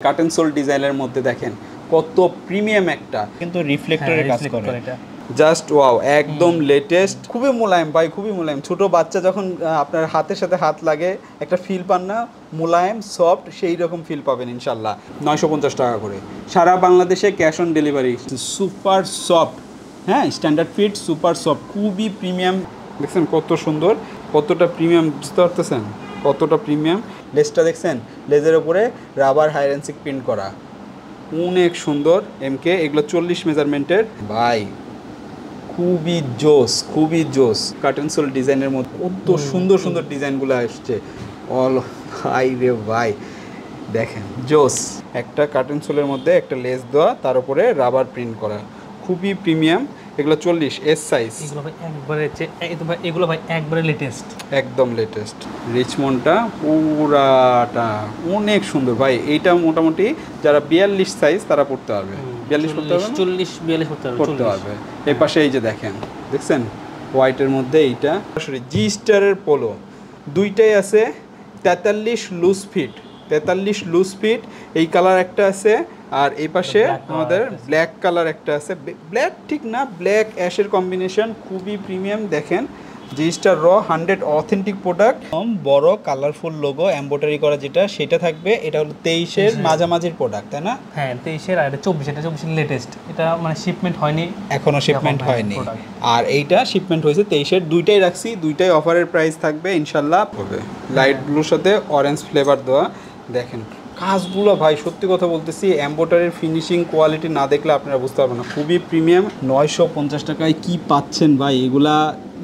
Curtain soul ডিজাইনের মধ্যে দেখেন কত প্রিমিয়াম একটা কিন্তু রিফ্লেক্টরে কাজ করে জাস্ট ওয়াও একদম লেটেস্ট খুবই মোলায়েম ভাই খুবই মোলায়েম ছোট বাচ্চা যখন আপনার হাতের সাথে হাত লাগে একটা ফিল পান না মোলায়েম সফট সেই রকম ফিল পাবেন ইনশাল্লাহ 950 টাকা করে সারা বাংলাদেশে cash on delivery super soft হ্যাঁ স্ট্যান্ডার্ড ফিট সুপার সফট খুবই প্রিমিয়াম দেখছেন কত সুন্দর কতটা প্রিমিয়াম বুঝতে পারতেছেন কতটা প্রিমিয়াম লেসটা দেখছেন লেজের উপরে রাবার হাইরেন্সিক প্রিন্ট করা অনেক সুন্দর এমকে এগুলো 40 মেজারমেন্টের ভাই খুবই জোস কার্টেন সোল ডিজাইনের মধ্যে কত সুন্দর সুন্দর ডিজাইনগুলো আসছে অল ভাই রে ভাই দেখেন জোস একটা কার্টেন সোলের মধ্যে একটা লেস দেওয়া তার উপরে রাবার প্রিন্ট করা খুবই প্রিমিয়াম এগুলো 40 এস সাইজ এগুলো ভাই একবারে লেটেস্ট একদম লেটেস্ট রিচমন্ডটা পুরাটা অনেক সুন্দর ভাই এইটা মোটামুটি যারা 42 সাইজ তারা পড়তে পারবে 42 পড়তে পারবে 40 42 পড়তে পারবে এই পাশে এই যে দেখেন দেখছেন হোয়াইটের মধ্যে এইটা সরি জি স্টারের পোলো দুইটাই আছে 43 লুজ ফিট এই কালার একটা আছে আর এই পাশে আমাদের ব্ল্যাক কালার একটা আছে ব্ল্যাক ঠিক না ব্ল্যাক অ্যাশের কম্বিনেশন খুবই প্রিমিয়াম দেখেন জি স্টার র 100 অথেন্টিক প্রোডাক্ট বড় কালারফুল লোগো এমব্রয়ডারি করা যেটা সেটা থাকবে এটা হলো 23 এর মাঝামাঝির প্রোডাক্ট তাই না হ্যাঁ 23 এর আর এটা 24 এটা 24 এর লেটেস্ট এটা মানে শিপমেন্ট হয়নি এখনো শিপমেন্ট হয়নি আর এইটা শিপমেন্ট হয়েছে 23 এর দুইটাই রাখছি দুইটাই অফারের প্রাইস থাকবে ইনশাআল্লাহ হবে লাইট ব্লুর সাথে অরেঞ্জ ফ্লেভার দেওয়া দেখেন কাজগুলো ভাই সত্যি কথা বলতেছি এমব্রয়ডারির ফিনিশিং কোয়ালিটি না দেখলে আপনারা বুঝতে পারবেন না খুবই প্রিমিয়াম 950 টাকায় কি পাচ্ছেন ভাই এগুলা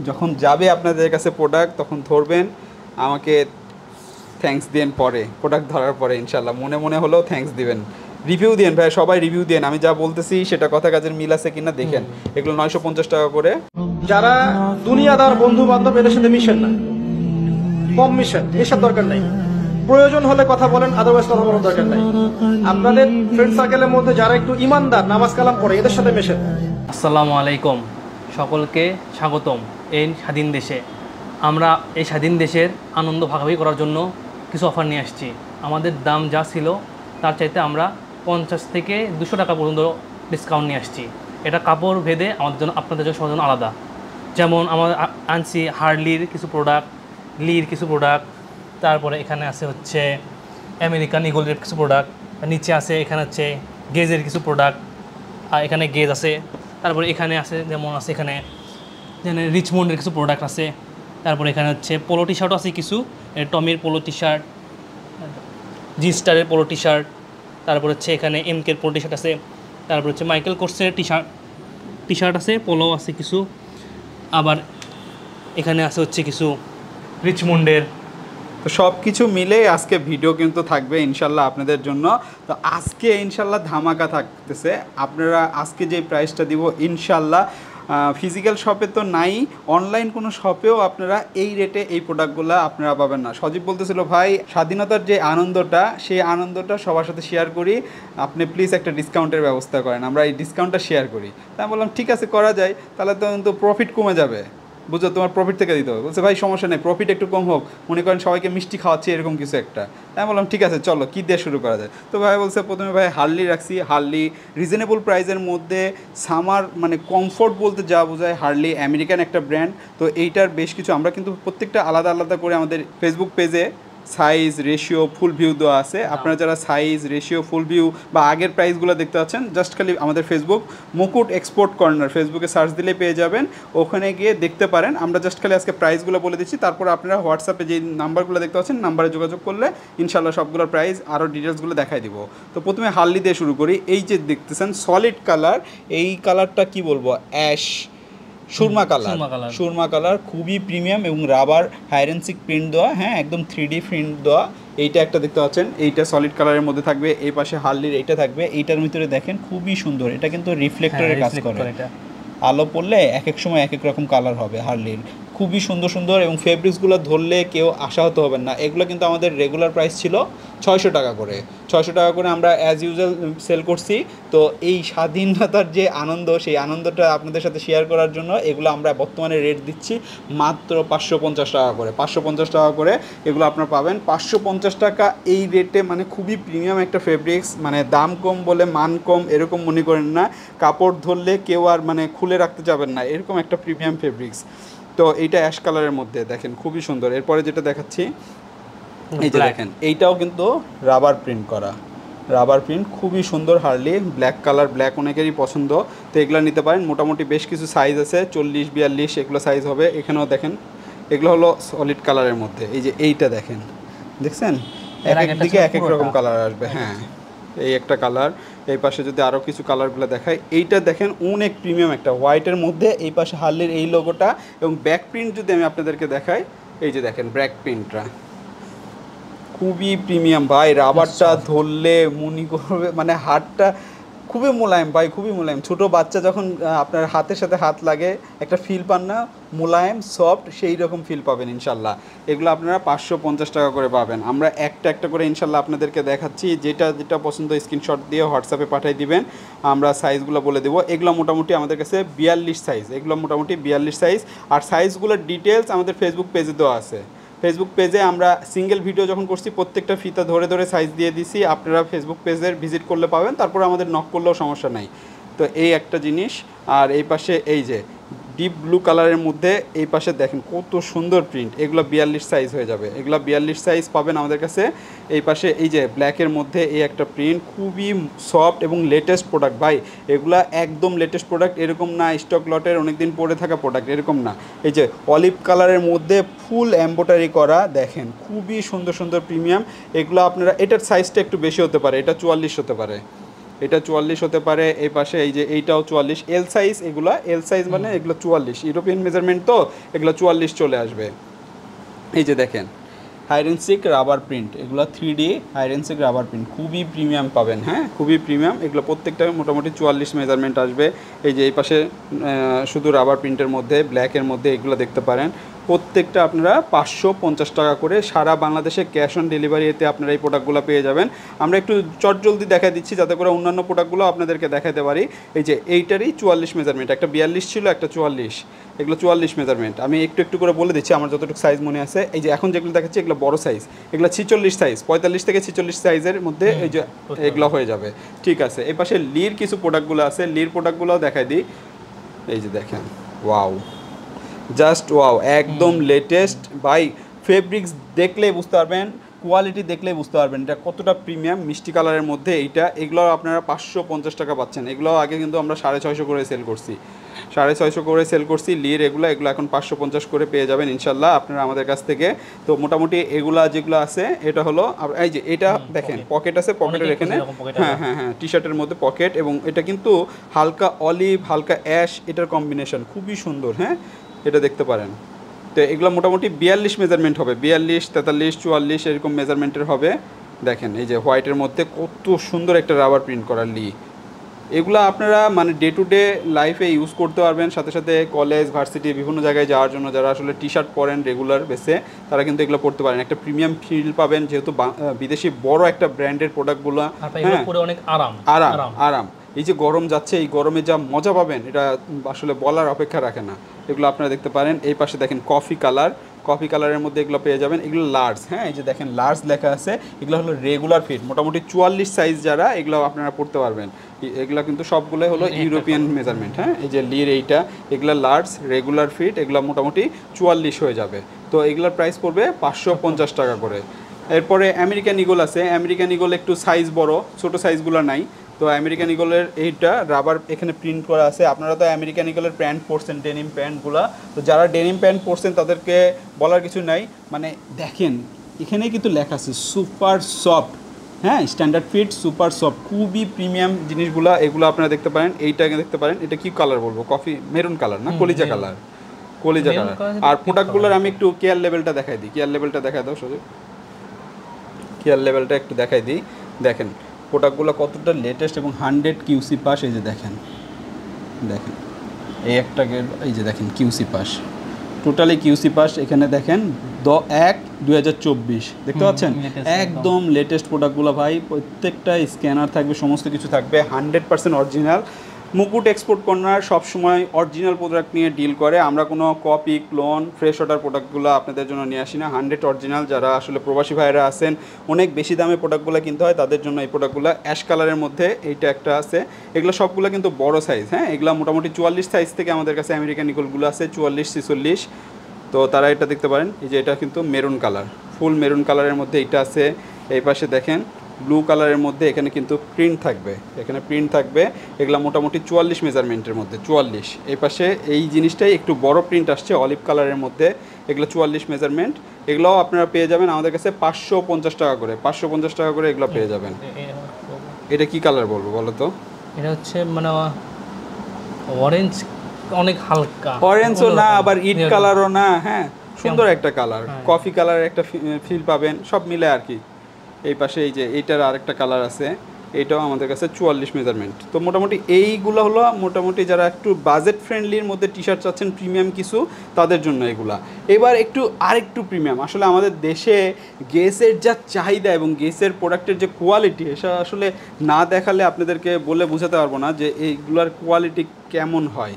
যখন যাবে আপনাদের কাছে প্রোডাক্ট তখন ধরবেন আমাকে থ্যাঙ্কস দেন পরে প্রোডাক্ট ধরার পরে ইনশাল্লাহ মনে মনে হলেও থ্যাঙ্কস দিবেন রিভিউ দেন ভাই সবাই রিভিউ দেন আমি যা বলতেছি সেটা কথা কাজের মিল আছে কিনা দেখেন এগুলো 950 টাকা করে যারা দুনিয়াদার বন্ধু বান্ধব এদের সাথে মিশেন না কম মিশেন এসব দরকার নাই প্রয়োজন হলে কথা বলেন আদারওয়াইজ কথা বলার দরকার নাই আপনাদের ফ্রেন্ড সার্কেলের মধ্যে যারা একটু ইমানদার নামাজ কালাম পড়ে এদের সাথে মেশেন আসসালামু আলাইকুম সকলকে স্বাগতম এই স্বাধীন দেশে আমরা এই স্বাধীন দেশের আনন্দ ভাগাভাগি করার জন্য কিছু অফার নিয়ে আসছি আমাদের দাম যা ছিল তার চাইতে আমরা 50 থেকে 200 টাকা পর্যন্ত ডিসকাউন্ট নিয়ে আসছি এটা কাপড় ভেদে আমাদের জন্য আপনাদের জন্য আলাদা যেমন আমরা আনছি হার্লির কিছু প্রোডাক্ট লির কিছু প্রোডাক্ট তারপরে এখানে আছে হচ্ছে আমেরিকান ইগলের কিছু প্রোডাক্ট নিচে আছে এখানে হচ্ছে গেজের কিছু প্রোডাক্ট আর এখানে গেজ আছে তারপরে এখানে আছে যেমন আছে এখানে রিচমন্ডের কিছু প্রোডাক্ট আছে তারপরে এখানে হচ্ছে পোলো টি শার্টও আছে কিছু টমির পোলো টি শার্ট জি স্টারের পোলো টি শার্ট তারপর হচ্ছে এখানে এমকের পোলো টি শার্ট আছে তারপর হচ্ছে মাইকেল কোর্সের টি শার্ট আছে পোলো আছে কিছু আবার এখানে আছে হচ্ছে কিছু রিচমন্ডের তো সব কিছু মিলে আজকে ভিডিও কিন্তু থাকবে ইনশাল্লাহ আপনাদের জন্য তো আজকে ইনশাল্লাহ ধামাকা থাকতেছে আপনারা আজকে যে প্রাইসটা দিব ইনশাল্লাহ ফিজিক্যাল শপে তো নাই অনলাইন কোনো শপেও আপনারা এই রেটে এই প্রোডাক্টগুলো আপনারা পাবেন না সজীব বলতেছিল ভাই স্বাধীনতার যে আনন্দটা সেই আনন্দটা সবার সাথে শেয়ার করি আপনি প্লিজ একটা ডিসকাউন্টের ব্যবস্থা করেন আমরা এই ডিসকাউন্টটা শেয়ার করি তাই বললাম ঠিক আছে করা যায় তাহলে তো কিন্তু প্রফিট কমে যাবে বুঝো তোমার প্রফিট থেকে দিতে হবে বলছে ভাই সমস্যা নেই প্রফিট একটু কম হোক মনে করেন সবাইকে মিষ্টি খাওয়াচ্ছি এরকম কিছু একটা তাই বললাম ঠিক আছে চলো কী দিয়ে শুরু করা যায় তো ভাই বলছে প্রথমে ভাই হার্লি রাখছি হার্লি রিজনেবল প্রাইসের মধ্যে সামার মানে কমফোর্ট বলতে যা বোঝায় হার্লি আমেরিকান একটা ব্র্যান্ড তো এইটার বেশ কিছু আমরা কিন্তু প্রত্যেকটা আলাদা আলাদা করে আমাদের ফেসবুক পেজে সাইজ রেশিও ফুল ভিউ দেওয়া আছে আপনারা যারা সাইজ রেশিও ফুল ভিউ বা আগের প্রাইসগুলো দেখতে পাচ্ছেন জাস্ট খালি আমাদের ফেসবুক মুকুট এক্সপোর্ট কর্নার ফেসবুকে সার্চ দিলে পেয়ে যাবেন ওখানে গিয়ে দেখতে পারেন আমরা জাস্ট খালি আজকে প্রাইসগুলো বলে দিচ্ছি তারপর আপনারা হোয়াটসঅ্যাপে যে নাম্বারগুলো দেখতে পাচ্ছেন নাম্বারে যোগাযোগ করলে ইনশাল্লাহ সবগুলোর প্রাইস আরও ডিটেলসগুলো দেখাই দিব তো প্রথমে হার্লি দিয়ে শুরু করি এই যে দেখতেছেন সলিড কালার এই কালারটা কি বলবো অ্যাশ সুরমা কালার খুবই প্রিমিয়াম এবং রাবার হাইরেন্সিক প্রিন্ট দেওয়া হ্যাঁ একদম 3D প্রিন্ট দেওয়া এইটা একটা দেখতে পাচ্ছেন এইটা সলিড কালারের মধ্যে থাকবে এই পাশে হার্লির এইটা থাকবে এইটার ভিতরে দেখেন খুবই সুন্দর এটা কিন্তু রিফ্লেক্টরের কাজ করে আলো পড়লে এক এক সময় এক এক রকম কালার হবে হার্লির খুবই সুন্দর সুন্দর, এবং ফেব্রিক্সগুলো ধরলে কেউ আশাহত হবেন না। এগুলো কিন্তু আমাদের রেগুলার প্রাইস ছিল 600 টাকা করে। 600 টাকা করে আমরা অ্যাজ ইউজুয়াল সেল করছি। তো এই স্বাধীনতার যে আনন্দ, সেই আনন্দটা আপনাদের সাথে শেয়ার করার জন্য এগুলো আমরা বর্তমানে রেট দিচ্ছি মাত্র 550 টাকা করে। 550 টাকা করে এগুলো আপনারা পাবেন। 550 টাকা এই রেটে, মানে খুবই প্রিমিয়াম একটা ফেব্রিক্স, মানে দাম কম বলে মান কম এরকম মনে করেন না। কাপড় ধরলে কেউ আর মানে খুলে রাখতে যাবেন না, এরকম একটা প্রিমিয়াম ফেব্রিক্স। তো এইটা অ্যাশ কালারের মধ্যে দেখেন খুবই সুন্দর। এরপরে যেটা দেখাচ্ছি, এই যে দেখেন এইটাও কিন্তু রাবার প্রিন্ট করা, রাবার প্রিন্ট খুবই সুন্দর। হার্লি ব্ল্যাক কালার, ব্ল্যাক অনেকেরই পছন্দ, তো এগুলো নিতে পারেন। মোটামুটি বেশ কিছু সাইজ আছে, 40, 42 এগুলো সাইজ হবে। এখানেও দেখেন এগুলো হলো সলিড কালারের মধ্যে। এই যে এইটা দেখেন, দেখছেন এক এক দিকে এক এক রকম কালার আসবে। হ্যাঁ, এই একটা কালার, এই পাশে যদি আরও কিছু কালারগুলো দেখায়, এইটা দেখেন অনেক প্রিমিয়াম একটা হোয়াইটের মধ্যে। এই পাশে হার্লির এই লোগোটা, এবং ব্যাক প্রিন্ট যদি আমি আপনাদেরকে দেখাই, এই যে দেখেন ব্যাক প্রিন্টটা খুবই প্রিমিয়াম ভাই। রাবারটা ধরলে মনে করবে মানে হাতটা খুবই মোলায়েম ভাই, খুবই মোলায়েম। ছোটো বাচ্চা যখন আপনার হাতের সাথে হাত লাগে একটা ফিল পান না, মোলায়েম সফট, সেই রকম ফিল পাবেন ইনশাল্লাহ। এগুলো আপনারা 550 টাকা করে পাবেন। আমরা একটা একটা করে ইনশাল্লাহ আপনাদেরকে দেখাচ্ছি, যেটা যেটা পছন্দ স্ক্রিনশট দিয়ে হোয়াটসঅ্যাপে পাঠিয়ে দিবেন, আমরা সাইজগুলো বলে দেবো। এগুলো মোটামুটি আমাদের কাছে 42 সাইজ, এগুলো মোটামুটি 42 সাইজ। আর সাইজগুলোর ডিটেলস আমাদের ফেসবুক পেজে দেওয়া আছে। ফেসবুক পেজে আমরা সিঙ্গেল ভিডিও যখন করছি প্রত্যেকটা ফিতা ধরে ধরে সাইজ দিয়ে দিছি, আপনারা ফেসবুক পেজের ভিজিট করলে পাবেন, তারপর আমাদের নক করলেও সমস্যা নাই। তো এই একটা জিনিস। আর এই পাশে এই যে ডিপ ব্লু কালারের মধ্যে এই পাশে দেখেন কত সুন্দর প্রিন্ট, এগুলো 42 সাইজ হয়ে যাবে, এগুলো 42 সাইজ পাবেন আমাদের কাছে। এই পাশে এই যে ব্ল্যাকের মধ্যে এই একটা প্রিন্ট, খুবই সফট এবং লেটেস্ট প্রোডাক্ট ভাই। এগুলা একদম লেটেস্ট প্রোডাক্ট, এরকম না স্টক লটের অনেকদিন পরে থাকা প্রোডাক্ট, এরকম না। এই যে অলিভ কালারের মধ্যে ফুল এমব্রয়ডারি করা, দেখেন খুবই সুন্দর সুন্দর প্রিমিয়াম। এগুলো আপনারা, এটার সাইজটা একটু বেশি হতে পারে, এটা 44 হতে পারে, এটা 44 হতে পারে। এই পাশে এই যে এইটাও 44 এল সাইজ, এগুলো এল সাইজ মানে এগুলো 44 ইউরোপিয়ান মেজারমেন্ট, তো এগুলো 44 চলে আসবে। এই যে দেখেন হাইডেন্সিক রাবার প্রিন্ট, এগুলো 3D হাইডেন্সিক রাবার প্রিন্ট, খুবই প্রিমিয়াম পাবেন। হ্যাঁ, খুবই প্রিমিয়াম। এগুলো প্রত্যেকটা মোটামুটি 44 মেজারমেন্ট আসবে। এই যে এই পাশে শুধু রাবার প্রিন্টের মধ্যে ব্ল্যাকের মধ্যে এগুলো দেখতে পারেন। প্রত্যেকটা আপনারা 550 টাকা করে, সারা বাংলাদেশে ক্যাশ অন ডেলিভারি এতে আপনারা এই প্রোডাক্টগুলো পেয়ে যাবেন। আমরা একটু চটজলদি দেখা দিচ্ছি যাতে করে অন্যান্য প্রোডাক্টগুলো আপনাদেরকে দেখাতে পারি। এই যে এইটারই 44 মেজারমেন্ট, একটা 42 ছিল, একটা 44, এগুলো 44 মেজারমেন্ট। আমি একটু একটু করে বলে দিচ্ছি আমার যতটুকু সাইজ মনে আছে। এই যে এখন যেগুলো দেখাচ্ছি এগুলো বড় সাইজ, এগুলো 46 সাইজ, 45 থেকে 46 সাইজের মধ্যে এই যে এগুলো হয়ে যাবে। ঠিক আছে, এই পাশে লির কিছু প্রোডাক্টগুলো আছে, লির প্রোডাক্টগুলোও দেখাই দিই। এই যে দেখেন, ওয়াও, জাস্ট ওয়াও, একদম লেটেস্ট ভাই। ফেব্রিক্স দেখলেই বুঝতে পারবেন, কোয়ালিটি দেখলেই বুঝতে পারবেন এটা কতটা প্রিমিয়াম। মিষ্টি কালারের মধ্যে এইটা, এগুলো আপনারা 550 টাকা পাচ্ছেন। এগুলো আগে কিন্তু আমরা 650 করে সেল করছি, 650 করে সেল করছি লির। এগুলো এখন 550 করে পেয়ে যাবেন ইনশাল্লাহ আপনারা আমাদের কাছ থেকে। তো মোটামুটি এগুলা যেগুলো আছে, এটা হলো এই যে এটা দেখেন পকেট আছে, পকেটের এখানে, হ্যাঁ হ্যাঁ হ্যাঁ, টি শার্টের মধ্যে পকেট, এবং এটা কিন্তু হালকা অলিভ হালকা অ্যাশ, এটার কম্বিনেশন খুবই সুন্দর। হ্যাঁ, এটা দেখতে পারেন। তো এগুলো মোটামুটি 42 মেজারমেন্ট হবে, 42, 43, 44 এরকম মেজারমেন্টের হবে। দেখেন এই যে হোয়াইটের মধ্যে কত সুন্দর একটা রাবার প্রিন্ট করা লি। এগুলো আপনারা মানে ডে টু ডে লাইফে ইউজ করতে পারবেন, সাথে সাথে কলেজ ভার্সিটি বিভিন্ন জায়গায় যাওয়ার জন্য যারা আসলে টি শার্ট পরেন রেগুলার বেসে, তারা কিন্তু এগুলো পড়তে পারেন। একটা প্রিমিয়াম ফিল পাবেন, যেহেতু বিদেশি বড় একটা ব্র্যান্ডের প্রোডাক্টগুলো। হ্যাঁ, অনেক আরাম আরাম আরাম। এই যে গরম যাচ্ছে, এই গরমে যা মজা পাবেন এটা আসলে বলার অপেক্ষা রাখে না। এগুলো আপনারা দেখতে পারেন। এই পাশে দেখেন কফি কালার, কফি কালারের মধ্যে এগুলো পেয়ে যাবেন। এগুলো লার্জ, হ্যাঁ, এই যে দেখেন লার্জ লেখা আছে। এগুলো হলো রেগুলার ফিট, মোটামুটি 44 সাইজ যারা, এগুলো আপনারা পড়তে পারবেন। এগুলো কিন্তু সবগুলোই হলো ইউরোপিয়ান মেজারমেন্ট। হ্যাঁ, এই যে লির এইটা, এগুলো লার্জ রেগুলার ফিট, এগুলো মোটামুটি 44 হয়ে যাবে। তো এগুলোর প্রাইস পড়বে 550 টাকা করে। এরপরে আমেরিকান ইগল আছে, আমেরিকান ইগল একটু সাইজ বড়, ছোটো সাইজগুলো নাই। তো আমেরিকান ইগলের এইটা রাবার এখানে প্রিন্ট করা আছে। আপনারা তো আমেরিকান ইগলের প্যান্ট পরছেন, ডেনিম প্যান্টগুলো, তো যারা ডেনিম প্যান্ট পরছেন তাদেরকে বলার কিছু নাই। মানে দেখেন এখানেই কিন্তু লেখা আছে সুপার সফট, হ্যাঁ, স্ট্যান্ডার্ড ফিট, সুপার সফট, খুবই প্রিমিয়াম জিনিসগুলো। এগুলো আপনারা দেখতে পারেন, এইটাকে দেখতে পারেন। এটা কি কালার বলবো, কফি মেরুন কালার না কলিজা কালার, কলিজা কালার। আর প্রোডাক্টগুলোর আমি একটু কেয়ার লেভেলটা দেখাই দিই, কেয়ার লেভেলটা দেখাই দাও সোজা, কেয়ার লেভেলটা একটু দেখাই দিই। দেখেন প্রোডাক্টগুলো কতটা লেটেস্ট এবং 100 কিউসি পাস। এই যে দেখেন, দেখেন এই একটা, এই যে দেখেন QC pass, totally QC pass. এখানে দেখেন 1/2024 দেখতে পাচ্ছেন, একদম লেটেস্ট প্রোডাক্টগুলো ভাই। প্রত্যেকটা স্ক্যানার থাকবে, সমস্ত কিছু থাকবে 100% অরিজিনাল। মুকুট এক্সপোর্ট কর্নার সবসময় অরিজিনাল প্রোডাক্ট নিয়ে ডিল করে। আমরা কোনো কপি, ক্লোন, ফ্রেশ অর্ডার প্রোডাক্টগুলো আপনাদের জন্য নিয়ে আসি না। 100 অরিজিনাল। যারা আসলে প্রবাসী ভাইরা আছেন, অনেক বেশি দামে প্রোডাক্টগুলো কিনতে হয়, তাদের জন্য এই প্রোডাক্টগুলো। অ্যাশ কালারের মধ্যে এইটা একটা আছে। এগুলো সবগুলো কিন্তু বড় সাইজ, হ্যাঁ। এগুলো মোটামুটি 44 সাইজ থেকে আমাদের কাছে আমেরিকান ইগলগুলো আছে 44, 46। তো তারা এটা দেখতে পারেন, এই যে এটা কিন্তু মেরুন কালার, ফুল মেরুন কালারের মধ্যে এইটা আছে। এই পাশে দেখেন ব্লু কালারের মধ্যে, এখানে কিন্তু প্রিন্ট থাকবে, এখানে প্রিন্ট থাকবে। এগুলো মোটামুটি 44 মেজারমেন্টের মধ্যে, 44। এই পাশে এই জিনিসটাই একটু বড় প্রিন্ট আসছে অলিভ কালারের মধ্যে, এগুলো 44 মেজারমেন্ট। এগুলোও আপনারা পেয়ে যাবেন আমাদের কাছে 550 টাকা করে, 550 টাকা করে এগুলো পেয়ে যাবেন। এটা কি কালার বলবো বলো তো? এটা হচ্ছে মানে অরেঞ্জ, অনেক হালকা অরেঞ্জও না, আবার ইট কালারও না, হ্যাঁ, সুন্দর একটা কালার, কফি কালারের একটা ফিল পাবেন, সব মিলে আর কি। এই পাশে এই যে এইটার আরেকটা কালার আছে, এইটাও আমাদের কাছে 44 মেজারমেন্ট। তো মোটামুটি এইগুলো হলো মোটামুটি যারা একটু বাজেট ফ্রেন্ডলির মধ্যে টি শার্ট চাচ্ছেন প্রিমিয়াম কিছু, তাদের জন্য এগুলা। এবার আরেকটু প্রিমিয়াম, আসলে আমাদের দেশে গেসের যা চাহিদা এবং গেসের প্রোডাক্টের যে কোয়ালিটি, এটা আসলে না দেখালে আপনাদেরকে বলে বোঝাতে পারবো না যে এইগুলার কোয়ালিটি কেমন হয়।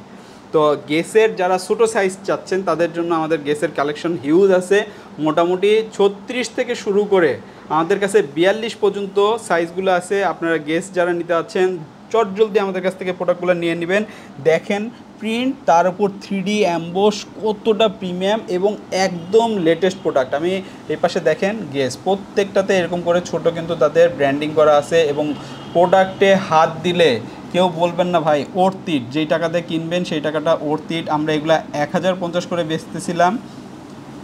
তো গেসের যারা ছোটো সাইজ চাচ্ছেন তাদের জন্য আমাদের গেসের কালেকশন হিউজ আছে। মোটামুটি 36 থেকে শুরু করে আমাদের কাছে 42 পর্যন্ত সাইজগুলো আছে। আপনারা গেস যারা নিতে আছেন চটজলদি আমাদের কাছ থেকে প্রোডাক্টগুলো নিয়ে নেবেন। দেখেন প্রিন্ট, তার উপর 3D অ্যাম্বোস, কতটা প্রিমিয়াম এবং একদম লেটেস্ট প্রোডাক্ট। আমি এই পাশে দেখেন গেস, প্রত্যেকটাতে এরকম করে ছোট কিন্তু তাদের ব্র্যান্ডিং করা আছে এবং প্রোডাক্টে হাত দিলে কেউ বলবেন না ভাই অর্থিট, যেই টাকাতে কিনবেন সেই টাকাটা অর্থিট। আমরা এগুলা 1050 করে বেচতেছিলাম,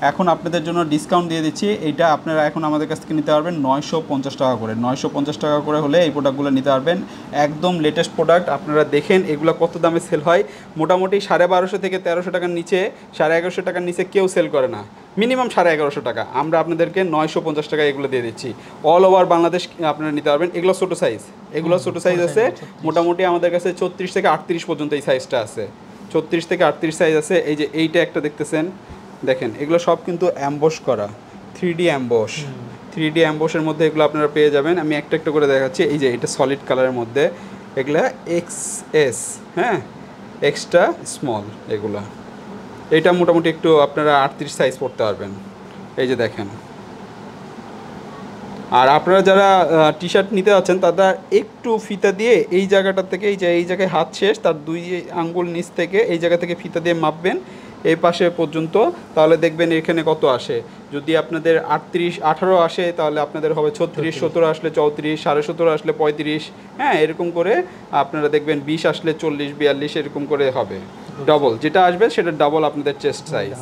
এখন আপনাদের জন্য ডিসকাউন্ট দিয়ে দিচ্ছি। এইটা আপনারা এখন আমাদের কাছ থেকে নিতে পারবেন 950 টাকা করে। 950 টাকা করে হলে এই প্রোডাক্টগুলো নিতে পারবেন, একদম লেটেস্ট প্রোডাক্ট। আপনারা দেখেন এগুলো কত দামে সেল হয়। মোটামুটি 1250 থেকে 1300 টাকার নিচে, 1150 টাকার নিচে কেউ সেল করে না, মিনিমাম 1150 টাকা। আমরা আপনাদেরকে 950 টাকা এগুলো দিয়ে দিচ্ছি। অল ওভার বাংলাদেশ আপনারা নিতে পারবেন। এগুলো ছোটো সাইজ, এগুলো ছোটো সাইজ আছে। মোটামুটি আমাদের কাছে 34 থেকে 38 পর্যন্ত এই সাইজটা আছে, 34 থেকে 38 সাইজ আছে। এই যে এইটা একটা দেখতেছেন, দেখেন এগুলো সব কিন্তু অ্যাম্বোস করা, 3D অ্যাম্বোস, 3D অ্যাম্বোসের মধ্যে এগুলো আপনারা পেয়ে যাবেন। আমি একটা একটা করে দেখাচ্ছি। এই যে এটা সলিড কালারের মধ্যে, এগুলো XS, হ্যাঁ, এক্সট্রা স্মল এগুলো। এটা মোটামুটি একটু আপনারা 38 সাইজ পড়তে পারবেন। এই যে দেখেন। আর আপনারা যারা টি শার্ট নিতে যাচ্ছেন তারা একটু ফিতা দিয়ে এই জায়গাটা থেকে, এই যে এই জায়গায় হাত শেষ, তার 2 আঙ্গুল নিচ থেকে এই জায়গা থেকে ফিতা দিয়ে মাপবেন এই পাশে পর্যন্ত, তাহলে দেখবেন এখানে কত আসে। যদি আপনাদের 18 আসে তাহলে আপনাদের হবে 36, 17 আসলে 34, 17.5 আসলে 35, হ্যাঁ, এরকম করে আপনারা দেখবেন 20 আসলে 40, 42 এরকম করে হবে। ডবল যেটা আসবে সেটা ডবল আপনাদের চেস্ট সাইজ।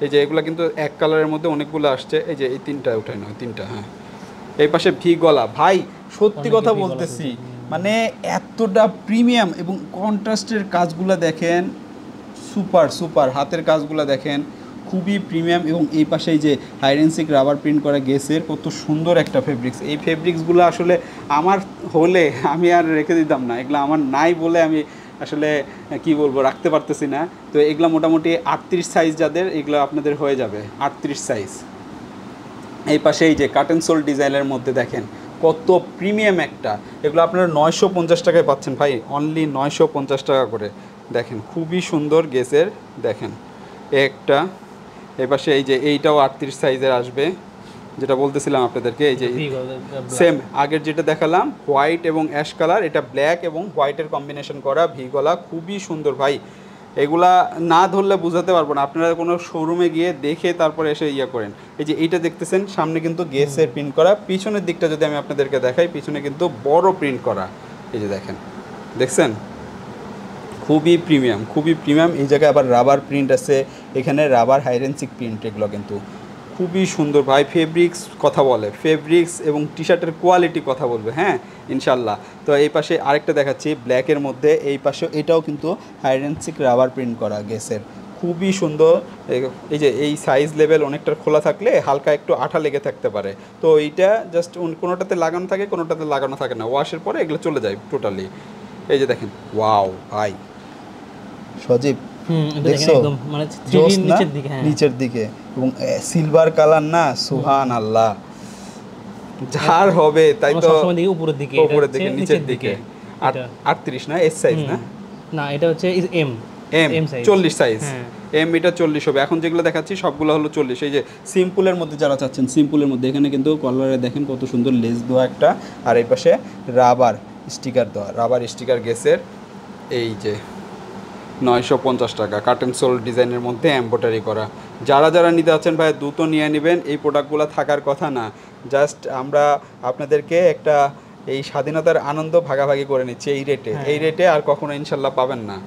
এই যে এগুলো কিন্তু এক কালারের মধ্যে অনেকগুলো আসছে। এই যে এই 3টা উঠাই নয়, 3টা, হ্যাঁ। এই পাশে ভি গলা, ভাই সত্যি কথা বলতেছি, মানে এতটা প্রিমিয়াম এবং কন্ট্রাস্টের কাজগুলো দেখেন, সুপার সুপার। হাতের কাজগুলো দেখেন খুবই প্রিমিয়াম। এবং এই পাশে যে হাইডেন্সিক রাবার প্রিন্ট করা গেসের কত সুন্দর একটা ফেব্রিক্স। এই ফেব্রিক্সগুলো আসলে আমার হলে আমি আর রেখে দিতাম না, এগুলো আমার নাই বলে আমি আসলে কি বলবো রাখতে পারতেছি না। তো এগুলো মোটামুটি 38 সাইজ যাদের, এগুলো আপনাদের হয়ে যাবে 38 সাইজ। এই পাশে এই যে কাটেন সোল ডিজাইনের মধ্যে দেখেন কত প্রিমিয়াম একটা, এগুলো আপনারা 950 টাকায় পাচ্ছেন ভাই, অনলি 950 টাকা করে। দেখেন খুবই সুন্দর গেসের, দেখেন একটা। এই পাশে এই যে এইটাও 38 সাইজের আসবে, যেটা বলতেছিলাম আপনাদেরকে। এই যে সেম আগের যেটা দেখালাম, হোয়াইট এবং অ্যাশ কালার, এটা ব্ল্যাক এবং হোয়াইটের কম্বিনেশন করা ভি গলা, খুবই সুন্দর ভাই। এগুলা না ধরলে বোঝাতে পারবো না, আপনারা কোনো শোরুমে গিয়ে দেখে তারপরে এসে ইয়ে করেন। এই যে এইটা দেখতেছেন সামনে কিন্তু গেসের প্রিন্ট করা, পিছনের দিকটা যদি আমি আপনাদেরকে দেখাই, পিছনে কিন্তু বড় প্রিন্ট করা। এই যে দেখেন, দেখছেন, খুবই প্রিমিয়াম, খুবই প্রিমিয়াম। এই জায়গায় আবার রাবার প্রিন্ট আছে, এখানে রাবার হাইডেন্সিক প্রিন্ট, এগুলো কিন্তু খুবই সুন্দর ভাই। ফেব্রিক্স কথা বলে, ফেব্রিক্স এবং টি শার্টের কোয়ালিটি কথা বলবে, হ্যাঁ ইনশাল্লাহ। তো এই পাশে আরেকটা দেখাচ্ছি ব্ল্যাকের মধ্যে, এই পাশে এটাও কিন্তু হাইডেন্সিক রাবার প্রিন্ট করা গেসের, খুবই সুন্দর। এই যে এই সাইজ লেভেল অনেকটা খোলা থাকলে হালকা একটু আঠা লেগে থাকতে পারে, তো এইটা জাস্ট কোনোটাতে লাগানো থাকে, কোনোটাতে লাগানো থাকে না, ওয়াশের পরে এগুলো চলে যায় টোটালি। এই যে দেখেন, ওয়াও ভাই সজীব, দেখছো একদম মানে জোস না? নিচের দিকে, হ্যাঁ নিচের দিকে এবং সিলভার কালার না, সুবহান আল্লাহ, যার হবে তাই আমরা তো সবসময় দেখি উপরের দিকে, এটা উপরের হচ্ছে দিকে, নিচের দিকে। এটা 38 না, এস সাইজ না, না এটা হচ্ছে এম এম সাইজ 40 সাইজ, হ্যাঁ। এম এটা 40 হবে। এখন যেগুলো দেখাচ্ছি সবগুলো হলো 40। এই যে সিম্পলের মধ্যে যারা চাচ্ছেন, সিম্পলের মধ্যে এখানে কিন্তু কলারে দেখেন কত সুন্দর লেস দেওয়া একটা, আর এই পাশে রাবার স্টিকার দেওয়া, রাবার স্টিকার গেসের। এই যে 950 টাকা কার্টেন সোল ডিজাইনের মধ্যে এমব্রয়ডারি করা। যারা যারা নিতে যাচ্ছেন ভাই দ্রুত নিয়ে নেবেন, এই প্রোডাক্টগুলো থাকার কথা না। জাস্ট আমরা আপনাদেরকে একটা এই স্বাধীনতার আনন্দ ভাগাভাগি করে নিচ্ছি এই রেটে, এই রেটে আর কখনো ইনশাল্লাহ পাবেন না।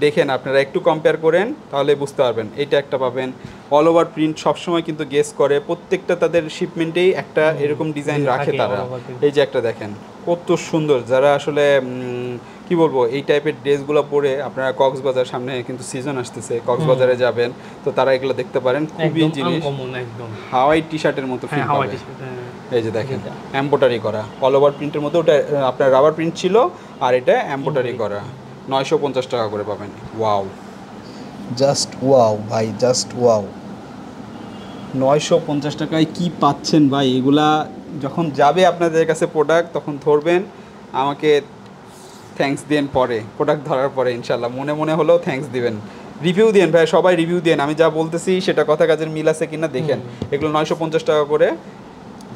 দেখেন আপনারা একটু কম্পেয়ার করেন তাহলে বুঝতে পারবেন। এইটা একটা পাবেন, অল ওভার প্রিন্ট সবসময় কিন্তু গেস করে, প্রত্যেকটা তাদের শিপমেন্টেই একটা এরকম ডিজাইন রাখে তারা। এই যে একটা দেখেন কত সুন্দর, যারা আসলে কি বলবো এই টাইপের ড্রেসগুলো পরে আপনারা কক্সবাজার, সামনে কিন্তু সিজন আসতেছে, কক্সবাজারে যাবেন তো তারা এগুলো দেখতে পারেন, খুবই জিনিস একদম হাওয়াই টি শার্টের মতো ফিল পাবে। এই যে দেখেন এমব্রয়ডারি করা অল ওভার প্রিন্টের মধ্যে, ওটা আপনার রাবার প্রিন্ট ছিল আর এটা এমব্রয়ডারি করা। 950 টাকা করে পাবেন। ওয়াও, জাস্ট ওয়াও ভাই, জাস্ট ওয়াও। 950 টাকায় কি পাচ্ছেন ভাই? এগুলা যখন যাবে আপনাদের কাছে প্রোডাক্ট তখন ধরবেন, আমাকে থ্যাঙ্কস দেন পরে, প্রোডাক্ট ধরার পরে ইনশাল্লাহ মনে মনে হলেও থ্যাঙ্কস দিবেন, রিভিউ দেন ভাই, সবাই রিভিউ দেন, আমি যা বলতেছি সেটা কথা কাজের মিল আছে কিনা দেখেন। এগুলো 950 টাকা করে,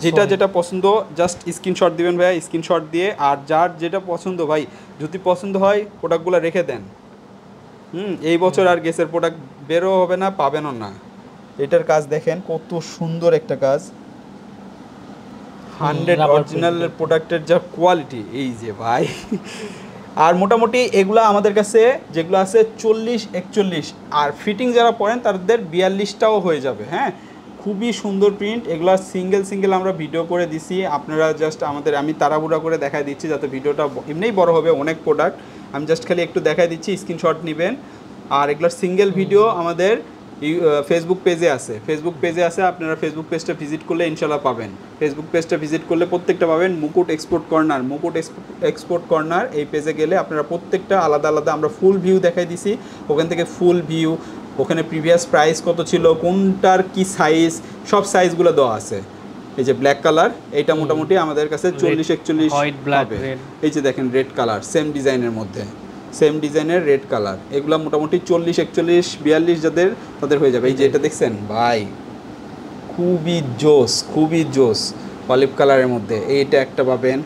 যেটা যেটা পছন্দ জাস্ট স্ক্রিনশট দিবেন ভাই, স্ক্রিনশট দিয়ে আর যার যেটা পছন্দ ভাই, যদি পছন্দ হয় প্রোডাক্টগুলো রেখে দেন। এই বছর আর গেসের প্রোডাক্ট বেরো হবে না, পাবেনও না। এটার কাজ দেখেন কত সুন্দর একটা কাজ, 100 অরিজিনাল প্রোডাক্টের যা কোয়ালিটি, এই যে ভাই। আর মোটামুটি এগুলো আমাদের কাছে যেগুলো আছে 40-41, আর ফিটিং যারা পড়েন তাদের 42টাও হয়ে যাবে। হ্যাঁ, খুবই সুন্দর প্রিন্ট। এগুলো সিঙ্গেল সিঙ্গেল আমরা ভিডিও করে দিছি, আপনারা জাস্ট আমি তাড়াহুড়া করে দেখাই দিচ্ছি যাতে ভিডিওটা এমনিই বড় হবে, অনেক প্রোডাক্ট আমি জাস্ট খালি একটু দেখাই দিচ্ছি, স্ক্রিনশট নেবেন। আর এগুলোর সিঙ্গেল ভিডিও আমাদের ফেসবুক পেজে আছে, আপনারা ফেসবুক পেজটা ভিজিট করলে ইনশাল্লাহ পাবেন। ফেসবুক পেজটা ভিজিট করলে প্রত্যেকটা পাবেন। মুকুট এক্সপোর্ট কর্নার এই পেজে গেলে আপনারা প্রত্যেকটা আলাদা আলাদা আমরা ফুল ভিউ দেখাই দিছি, ওখান থেকে ফুল ভিউ, ওখানে প্রিভিয়াস প্রাইস কত ছিল, কোনটার কি সাইজ, সব সাইজগুলো দেওয়া আছে। এই যে ব্ল্যাক কালার, এইটা মোটামুটি আমাদের কাছে 40-41 হবে। এই যে দেখেন রেড কালার, সেম ডিজাইনের মধ্যে, সেম ডিজাইনের রেড কালার, এগুলো মোটামুটি 40-41-42 যাদের তাদের হয়ে যাবে। এই যে এটা দেখছেন ভাই, খুবই জোস অলিভ কালারের মধ্যে, এইটা একটা পাবেন।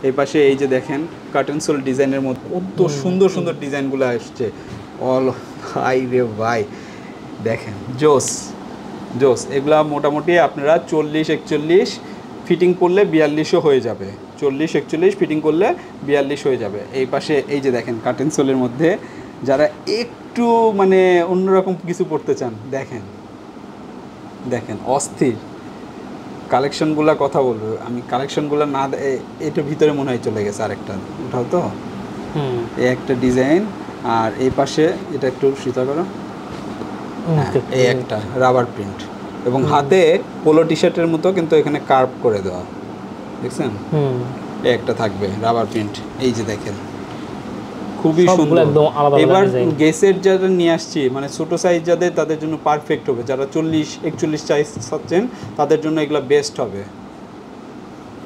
এই পাশে এই যে দেখেন কার্টেন সোল ডিজাইনের মধ্যে কত সুন্দর সুন্দর ডিজাইনগুলো আসছে, অল ভাই রে ভাই, দেখেন জোস। এগুলা মোটামুটি আপনারা 40-41 ফিটিং করলে 42ও হয়ে যাবে, 40-41 ফিটিং করলে 42 হয়ে যাবে। এই পাশে এই যে দেখেন কার্টেন সোলের মধ্যে যারা একটু মানে অন্যরকম কিছু পড়তে চান, দেখেন অস্থির কালেকশনগুলো। কথা বলবো আমি, কালেকশনগুলো না এটার ভিতরে মনে হয় চলে গেছে আরেকটা, ওটাও তো এই একটা ডিজাইন, আর এই পাশে এটা একটু শীতা করো, এই একটা রাবার প্রিন্ট এবং হাতে পোলো টি শার্টের মতো কিন্তু এখানে কার্ভ করে দেওয়া, দেখছেন? এই একটা থাকবে রাবার প্রিন্ট, এই যে দেখেন খুবই সুন্দর। এবার গেসের যারা নিয়ে আসছি মানে ছোটো সাইজ যাদের, তাদের জন্য পারফেক্ট হবে। যারা 40-41 সাইজ চাচ্ছেন তাদের জন্য এগুলো বেস্ট হবে।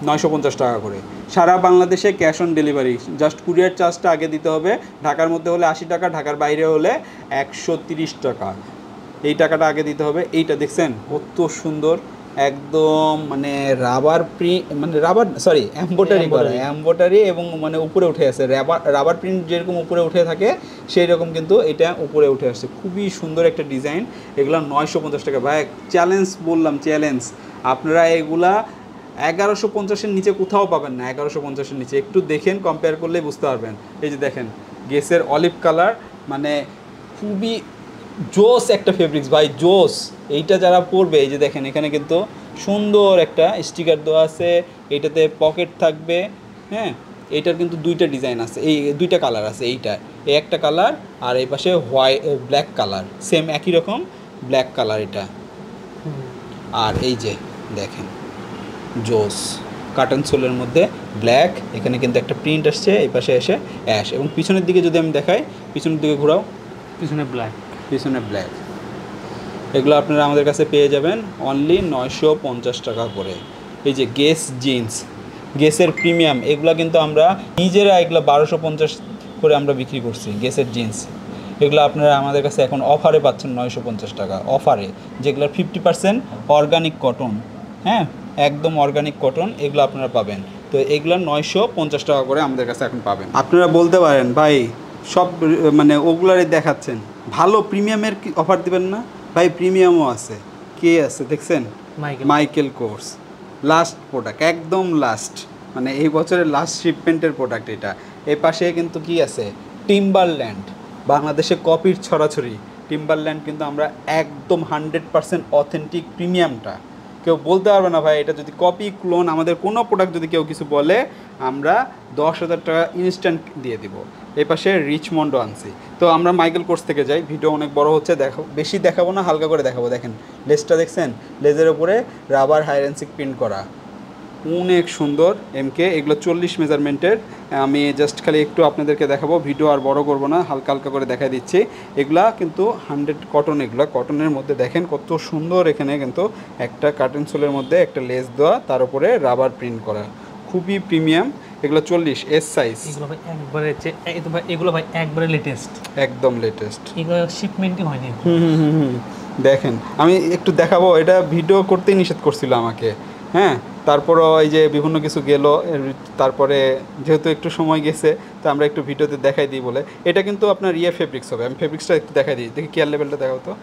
950 টাকা করে সারা বাংলাদেশে, cash on delivery, just courier চার্জটা আগে দিতে হবে। ঢাকার মধ্যে হলে 80 টাকা, ঢাকার বাইরে হলে 130 টাকা, এই টাকাটা আগে দিতে হবে। এইটা দেখছেন কত সুন্দর, একদম মানে রাবার প্রিন্ট, মানে এমব্রয়ডারি এবং মানে উপরে উঠে আসে, রাবার প্রিন্ট যেরকম উপরে উঠে থাকে সেই রকম কিন্তু এটা উপরে উঠে আসছে, খুবই সুন্দর একটা ডিজাইন। এগুলো 950 টাকা ভাই, চ্যালেঞ্জ বললাম, চ্যালেঞ্জ। আপনারা এগুলা 1150-এর নিচে কোথাও পাবেন না, 1150-এর নিচে। একটু দেখেন, কম্পেয়ার করলেই বুঝতে পারবেন। এই যে দেখেন গেসের অলিভ কালার, মানে খুবই জোস একটা ফেব্রিক্স ভাই, জোস। এইটা যারা পরবে, এই যে দেখেন এখানে কিন্তু সুন্দর একটা স্টিকার দেওয়া আছে, এইটাতে পকেট থাকবে। হ্যাঁ, এইটার কিন্তু দুইটা ডিজাইন আছে, এই দুইটা কালার আছে, এই একটা কালার আর এই পাশে ব্ল্যাক কালার, সেম একই রকম ব্ল্যাক কালার এটা। আর এই যে দেখেন জোস কার্টন সোলের মধ্যে ব্ল্যাক, এখানে কিন্তু একটা প্রিন্ট আসছে, এই পাশে এসে অ্যাশ, এবং পিছনের দিকে যদি আমি দেখাই, পিছনের দিকে ঘোরাও, পিছনে ব্ল্যাক, পিছনে ব্ল্যাক। এগুলো আপনারা আমাদের কাছে পেয়ে যাবেন অনলি 950 টাকা করে। এই যে গেস জিন্স, গেসের প্রিমিয়াম, এগুলো কিন্তু আমরা নিজেরা এগুলো 1250 করে আমরা বিক্রি করছি গেসের জিন্স। এগুলো আপনারা আমাদের কাছে এখন অফারে পাচ্ছেন 950 টাকা অফারে, যেগুলোর 50% অর্গানিক কটন। হ্যাঁ, একদম অর্গানিক কটন, এগুলো আপনারা পাবেন। তো এগুলো 950 টাকা করে আমাদের কাছে এখন পাবেন। আপনারা বলতে পারেন ভাই সব মানে ওগুলারই দেখাচ্ছেন, ভালো প্রিমিয়ামের কি অফার দিবেন না? ভাই প্রিমিয়ামও আছে। কে আছে দেখছেন? মাইকেল কোর্স লাস্ট প্রোডাক্ট, একদম লাস্ট, মানে এই বছরের লাস্ট শিপমেন্টের প্রোডাক্ট এটা। এই পাশে কিন্তু কি আছে? টিম্বারল্যান্ড, বাংলাদেশে কপির ছড়াছড়ি। টিম্বারল্যান্ড কিন্তু আমরা একদম 100% অথেন্টিক প্রিমিয়ামটা, কেউ বলতে পারবে না ভাই এটা যদি কপি ক্লোন। আমাদের কোনো প্রোডাক্ট যদি কেউ কিছু বলে আমরা 10,000 টাকা ইনস্ট্যান্ট দিয়ে দিব। এই পাশে রিচমন্ডও আনছি। তো আমরা মাইকেল কোর্স থেকে যাই, ভিডিও অনেক বড় হচ্ছে, দেখো বেশি দেখাবো না, হালকা করে দেখাবো। দেখেন লেসটা দেখছেন, লেজের ওপরে রাবার হাইরেন্সিক প্রিন্ট করা, অনেক সুন্দর। এমকে এগুলো 40 মেজারমেন্টের। আমি জাস্ট খালি একটু আপনাদেরকে দেখাবো, ভিডিও আর বড় করব না, হালকা হালকা করে দেখাই দিচ্ছি। এগুলা কিন্তু 100 কটন, এগুলা কটনের মধ্যে দেখেন কত সুন্দর। এখানে কিন্তু একটা কার্টন সোলের মধ্যে একটা লেস দেওয়া, তার উপরে রাবার প্রিন্ট করা, খুবই প্রিমিয়াম। এগুলো 40 এস সাইজ। এগুলো ভাই একবারে এগুলো ভাই একবারে লেটেস্ট, একদম লেটেস্ট। এগুলো শিপমেন্টই হয়নি। দেখেন আমি একটু দেখাবো, এটা ভিডিও করতেই নিষেধ করছিল আমাকে। হ্যাঁ, তারপরও এই যে বিভিন্ন কিছু গেল, তারপরে যেহেতু একটু সময় গেছে তো আমরা একটু ভিডিওতে দেখাই দিই বলে। এটা কিন্তু আপনার ফেব্রিক্স হবে। আমি ফেব্রিক্সটা একটু দেখাই দিই, দেখি কেয়ার লেভেলটা দেখাও তো।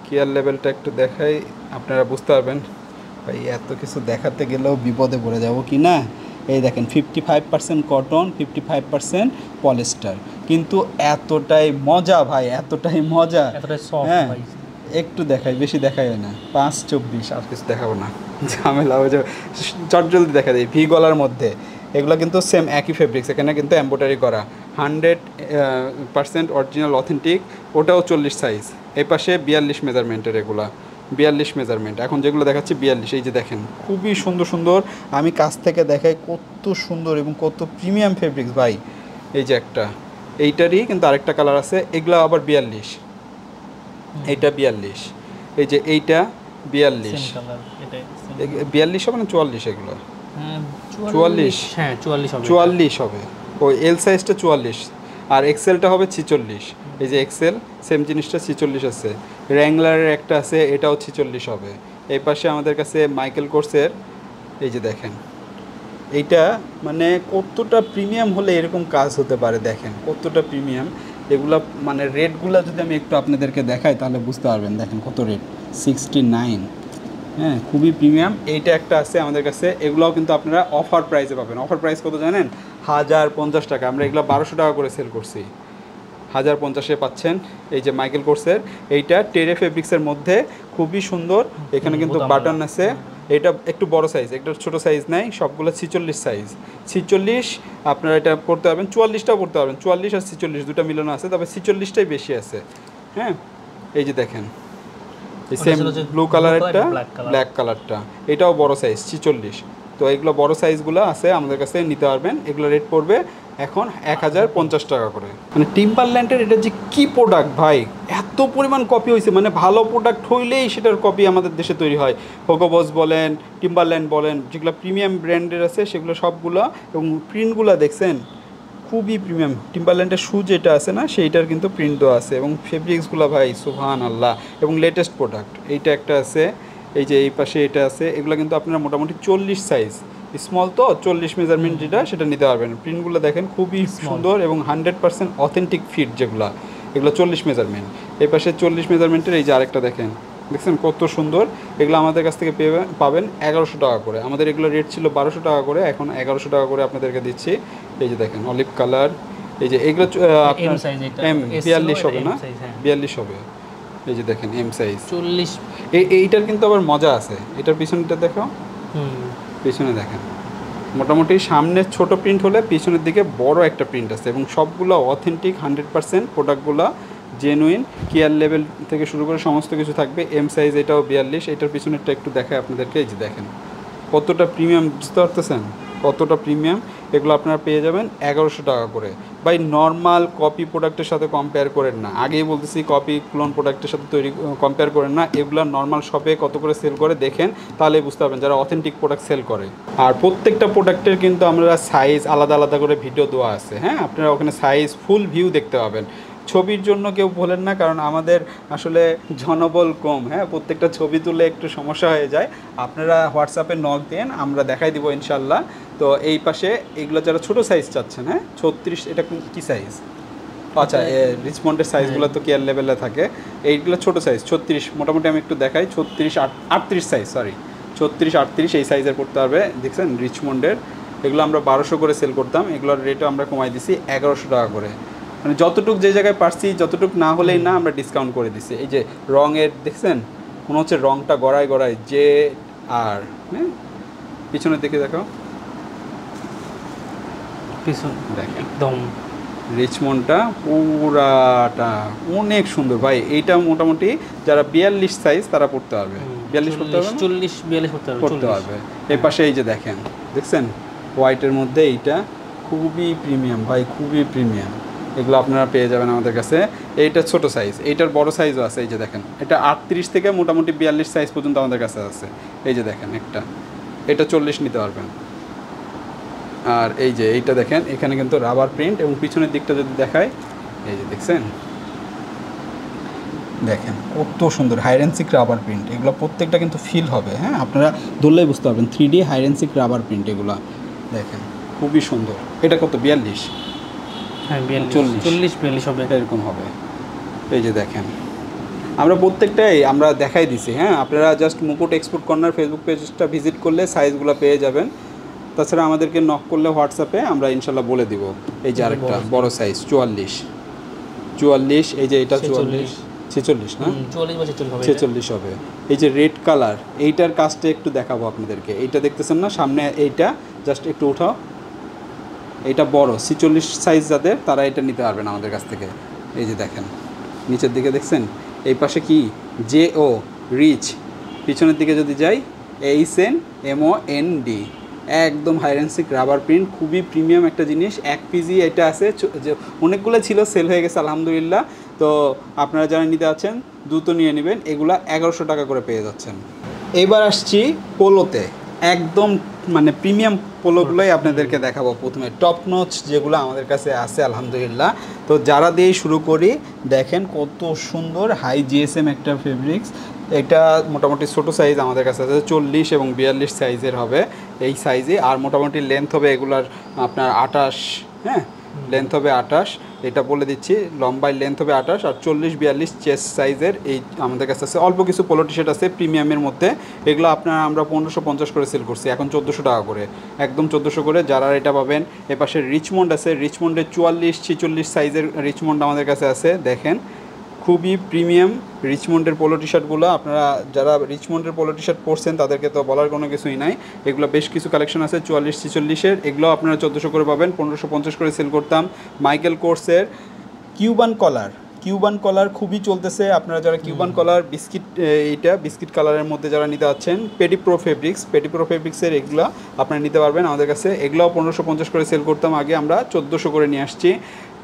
কেয়ার লেভেলটা একটু দেখাই, আপনারা বুঝতে পারবেন। ভাই এত কিছু দেখাতে গেলেও বিপদে পড়ে যাব কি না। এই দেখেন 55% কটন, 55% পলিস্টার, কিন্তু এতটাই মজা ভাই, এতটাই মজা। হ্যাঁ, একটু দেখাই, বেশি দেখাই না, 5-24 আর কিছু দেখাবো না, ঝামেলা হয়ে যাবে। চটজলদি দেখা দিই। ভি গলার মধ্যে এগুলো কিন্তু সেম একই ফেব্রিক্স, এখানে কিন্তু এমব্রয়ডারি করা, 100% অরিজিনাল অথেন্টিক। ওটাও 40 সাইজ। এই পাশে 42 মেজারমেন্টের, এগুলা 42 মেজারমেন্ট। এখন যেগুলো দেখাচ্ছি 42। এই যে দেখেন খুবই সুন্দর সুন্দর, আমি কাছ থেকে দেখাই কত সুন্দর এবং কত প্রিমিয়াম ফেব্রিক্স ভাই। এই যে একটা, এইটারই কিন্তু আরেকটা কালার আছে, এগুলো আবার 42, এইটা 42, এই যে এইটা 42, 42 হবে না 44? এগুলো 44, হ্যাঁ 44 হবে। ওই এল সাইজটা 44 আর এক্সেলটা হবে 46। এই যে এক্সেল সেম জিনিসটা 46 আছে। র্যাংলারের একটা আছে, এটাও 46 হবে। এই পাশে আমাদের কাছে মাইকেল কোর্সের, এই যে দেখেন এইটা, মানে কতটা প্রিমিয়াম হলে এরকম কাজ হতে পারে, দেখেন কতটা প্রিমিয়াম। এগুলা মানে রেটগুলো যদি আমি একটু আপনাদেরকে দেখাই তাহলে বুঝতে পারবেন। দেখেন কত রেট, 69। হ্যাঁ, খুবই প্রিমিয়াম। এইটা একটা আছে আমাদের কাছে, এগুলোও কিন্তু আপনারা অফার প্রাইসে পাবেন। অফার প্রাইস কত জানেন? 1050 টাকা। আমরা এগুলো 1200 টাকা করে সেল করছি, 1050-এ পাচ্ছেন। এই যে মাইকেল কোর্সের এইটা টেরে ফেব্রিক্সের মধ্যে, খুবই সুন্দর। এখানে কিন্তু বাটন আছে। এটা একটু বড় সাইজ, একটা ছোটো সাইজ নাই, সবগুলো 46 সাইজ। 46 আপনারা এটা পড়তে পারবেন, 44টাও পড়তে পারবেন। 44 আর 46 দুটো মিলানো আছে, তবে 46টাই বেশি আছে। হ্যাঁ, এই যে দেখেন এই সেম ব্লু কালারেরটা, ব্ল্যাক কালারটা, এটাও বড় সাইজ 46। তো এগুলো বড় সাইজগুলো আছে আমাদের কাছে, নিতে পারবেন। এগুলো রেট পড়বে এখন 1050 টাকা করে। মানে টিম্বারল্যান্ডের এটা যে কী প্রোডাক্ট ভাই, এত পরিমাণ কপি হয়েছে, মানে ভালো প্রোডাক্ট হইলেই সেটার কপি আমাদের দেশে তৈরি হয়। হোগো বস বলেন, টিম্বারল্যান্ড বলেন, যেগুলো প্রিমিয়াম ব্র্যান্ডের আছে সেগুলো সবগুলো, এবং প্রিন্টগুলো দেখছেন খুবই প্রিমিয়াম। টিম্বারল্যান্ডের শু যেটা আছে না, সেইটার কিন্তু প্রিন্ট দেওয়া আছে, এবং ফেব্রিক্সগুলো ভাই সুবহানাল্লাহ, এবং লেটেস্ট প্রোডাক্ট। এইটা একটা আছে, এই যে এই পাশে এটা আছে। এগুলো কিন্তু আপনারা মোটামুটি 40 সাইজ, স্মল তো 40 মেজারমেন্ট যেটা, সেটা নিতে পারবেন। প্রিন্টগুলো দেখেন খুবই সুন্দর এবং 100% অথেন্টিক ফিট যেগুলো, এগুলো 40 মেজারমেন্ট। এই পাশে 40 মেজারমেন্টের এই যে আরেকটা দেখেন, দেখছেন কত সুন্দর। এগুলো আমাদের কাছ থেকে পাবেন 1100 টাকা করে। আমাদের এগুলো রেট ছিল 1200 টাকা করে, এখন 1100 টাকা করে আপনাদেরকে দিচ্ছি। এই যে দেখেন অলিভ কালার, এই যে এগুলো আপনার M42 হবে না, 42 হবে। এই যে দেখেন এম সাইজ 40। এইটার কিন্তু আবার মজা আছে, এটার পিছনটা দেখো, পিছনে দেখেন মোটামুটি সামনে ছোট প্রিন্ট হলে পিছনের দিকে বড় একটা প্রিন্ট আছে, এবং সবগুলো অথেন্টিক 100% প্রোডাক্টগুলো জেনুইন। কেয়ার লেভেল থেকে শুরু করে সমস্ত কিছু থাকবে। এম সাইজ এটাও 42। এটার পিছনেরটা একটু দেখায় আপনাদেরকে, এই যে দেখেন কতটা প্রিমিয়াম, বুঝতে পারতেছেন? কতটা প্রিমিয়াম, এগুলো আপনারা পেয়ে যাবেন 1100 টাকা করে। ভাই নর্মাল কপি প্রোডাক্টের সাথে কম্পেয়ার করেন না, আগেই বলতেছি কপি ক্লোন প্রোডাক্টের সাথে কম্পেয়ার করেন না। এগুলো নর্মাল শপে কত করে সেল করে দেখেন, তাহলে বুঝতে পারবেন যারা অথেন্টিক প্রোডাক্ট সেল করে। আর প্রত্যেকটা প্রোডাক্টের কিন্তু আমরা সাইজ আলাদা আলাদা করে ভিডিও দেওয়া আছে, হ্যাঁ আপনারা ওখানে সাইজ ফুল ভিউ দেখতে পাবেন। ছবির জন্য কেউ বলেন না, কারণ আমাদের আসলে জনবল কম, হ্যাঁ প্রত্যেকটা ছবি তুলে একটু সমস্যা হয়ে যায়। আপনারা হোয়াটসঅ্যাপে নক দেন, আমরা দেখাই দিব ইনশাল্লাহ। তো এই পাশে এগুলো যারা ছোটো সাইজ চাচ্ছেন, হ্যাঁ 36, এটা কি সাইজ? আচ্ছা রিচমন্ডের সাইজগুলো তো কেয়ার লেভেলে থাকে, এইগুলো ছোটো সাইজ 36, মোটামুটি আমি একটু দেখাই 36, 38 সাইজ, সরি 36, 38 এই সাইজের পড়তে হবে। দেখছেন রিচমন্ডের এগুলো আমরা 1200 করে সেল করতাম, এগুলোর রেটও আমরা কমাই দিছি 1100 টাকা করে। মানে যতটুক যে জায়গায় পারছি, যতটুক না হলেই না আমরা ডিসকাউন্ট করে দিছি। এই যে রঙের দেখছেন, মনে হচ্ছে রঙটা গড়ায় গড়ায় যে, আর হ্যাঁ পিছনের দিকে দেখো, পিছন দেখেন একদম রিচমন্ডটা পুরাটা অনেক সুন্দর ভাই। এইটা মোটামুটি যারা 42 সাইজ তারা পড়তে পারবে, 42 পড়তে পারবে, 40 42 পড়তে পারবে। এই পাশে এই যে দেখেন, দেখছেন হোয়াইটের মধ্যে এইটা খুবই প্রিমিয়াম ভাই, খুবই প্রিমিয়াম। এগুলো আপনারা পেয়ে যাবেন আমাদের কাছে। এইটা ছোট সাইজ, এইটার বড় সাইজও আছে। এই যে দেখেন, এটা 38 থেকে মোটামুটি 42 সাইজ পর্যন্ত আমাদের কাছে আছে। এই যে দেখেন একটা, এটা 40 নিতে পারবেন। আর এই যে এইটা দেখেন, এখানে কিন্তু রাবার প্রিন্ট, এবং পিছনের দিকটা যদি দেখায়, এই যে দেখছেন, দেখেন কত সুন্দর হাইডেন্সিক রাবার প্রিন্ট। এগুলো প্রত্যেকটা কিন্তু ফিল হবে, হ্যাঁ আপনারা ধরলেই বুঝতে পারবেন 3D হাইডেন্সিক রাবার প্রিন্ট। এগুলো দেখেন খুবই সুন্দর। এটা কত? 42, হ্যাঁ 40, 42 হবে, এরকম হবে। এই যে দেখেন, আমরা প্রত্যেকটাই আমরা দেখাই দিছি, হ্যাঁ আপনারা জাস্ট মুকুট এক্সপোর্ট কর্নার ফেসবুক পেজটা ভিজিট করলে সাইজগুলো পেয়ে যাবেন। তাছাড়া আমাদেরকে নক করলে হোয়াটসঅ্যাপে আমরা ইনশাল্লাহ বলে দিব। এই যে আরেকটা বড় সাইজ 44, এই যে এটা 44, 46 না 46 হবে। এই যে রেড কালার, এইটার কাজটা একটু দেখাবো আপনাদেরকে। এইটা দেখতেছেন না সামনে, এইটা জাস্ট একটু উঠাও, এইটা বড় 46 সাইজ যাদের, তারা এটা নিতে পারবেন আমাদের কাছ থেকে। এই যে দেখেন নিচের দিকে দেখছেন, এই পাশে কি JO রিচ, পিছনের দিকে যদি যাই HNMOND, একদম হাইডেন্সিক রাবার প্রিন্ট, খুবই প্রিমিয়াম একটা জিনিস। 1 পিজি এটা আছে, যে অনেকগুলো ছিল সেল হয়ে গেছে আলহামদুলিল্লাহ। তো আপনারা যারা নিতে আছেন দ্রুত নিয়ে নেবেন, এগুলা 1100 টাকা করে পেয়ে যাচ্ছেন। এবার আসছি পোলোতে, একদম মানে প্রিমিয়াম পোলোগুলোই আপনাদেরকে দেখাবো। প্রথমে টপ নচ যেগুলো আমাদের কাছে আছে আলহামদুলিল্লাহ। তো যারা দিয়ে শুরু করি, দেখেন কত সুন্দর হাই GSM একটা ফেব্রিক্স। এটা মোটামুটি ছোটো সাইজ আমাদের কাছে আছে, 40 এবং 42 সাইজের হবে এই সাইজে। আর মোটামুটি লেন্থ হবে এগুলার আপনার 28, হ্যাঁ লেন্থ হবে 28, এটা বলে দিচ্ছি, লম্বায় লেন্থ হবে 28, আর 40-42 চেস্ট সাইজের এই আমাদের কাছে আছে। অল্প কিছু পোলো টি শার্ট আছে প্রিমিয়ামের মধ্যে, এগুলো আপনারা আমরা 1550 করে সেল করছি, এখন 1400 টাকা করে, একদম 1400 করে। যারা এটা পাবেন। এপাশে রিচমন্ড আছে, রিচমন্ডের 44-46 সাইজের রিচমন্ড আমাদের কাছে আছে। দেখেন খুবই প্রিমিয়াম রিচমন্ডের পোলো টি শার্টগুলো। আপনারা যারা রিচমন্ডের পোলো টি শার্ট পরছেন তাদেরকে তো বলার কোনো কিছুই নাই। এগুলো বেশ কিছু কালেকশন আছে 44-46-এর, এগুলো আপনারা 1400 করে পাবেন, 1550 করে সেল করতাম। মাইকেল কোর্সের কিউবান কলার খুবই চলতেছে। আপনারা যারা কিউবান কলার বিস্কিট, এইটা বিস্কিট কালারের মধ্যে যারা নিতে পারছেন, পেডি প্রো ফেব্রিক্সের এগুলো আপনারা নিতে পারবেন আমাদের কাছে। এগুলোও 1550 করে সেল করতাম আগে, আমরা 1400 করে নিয়ে আসছি।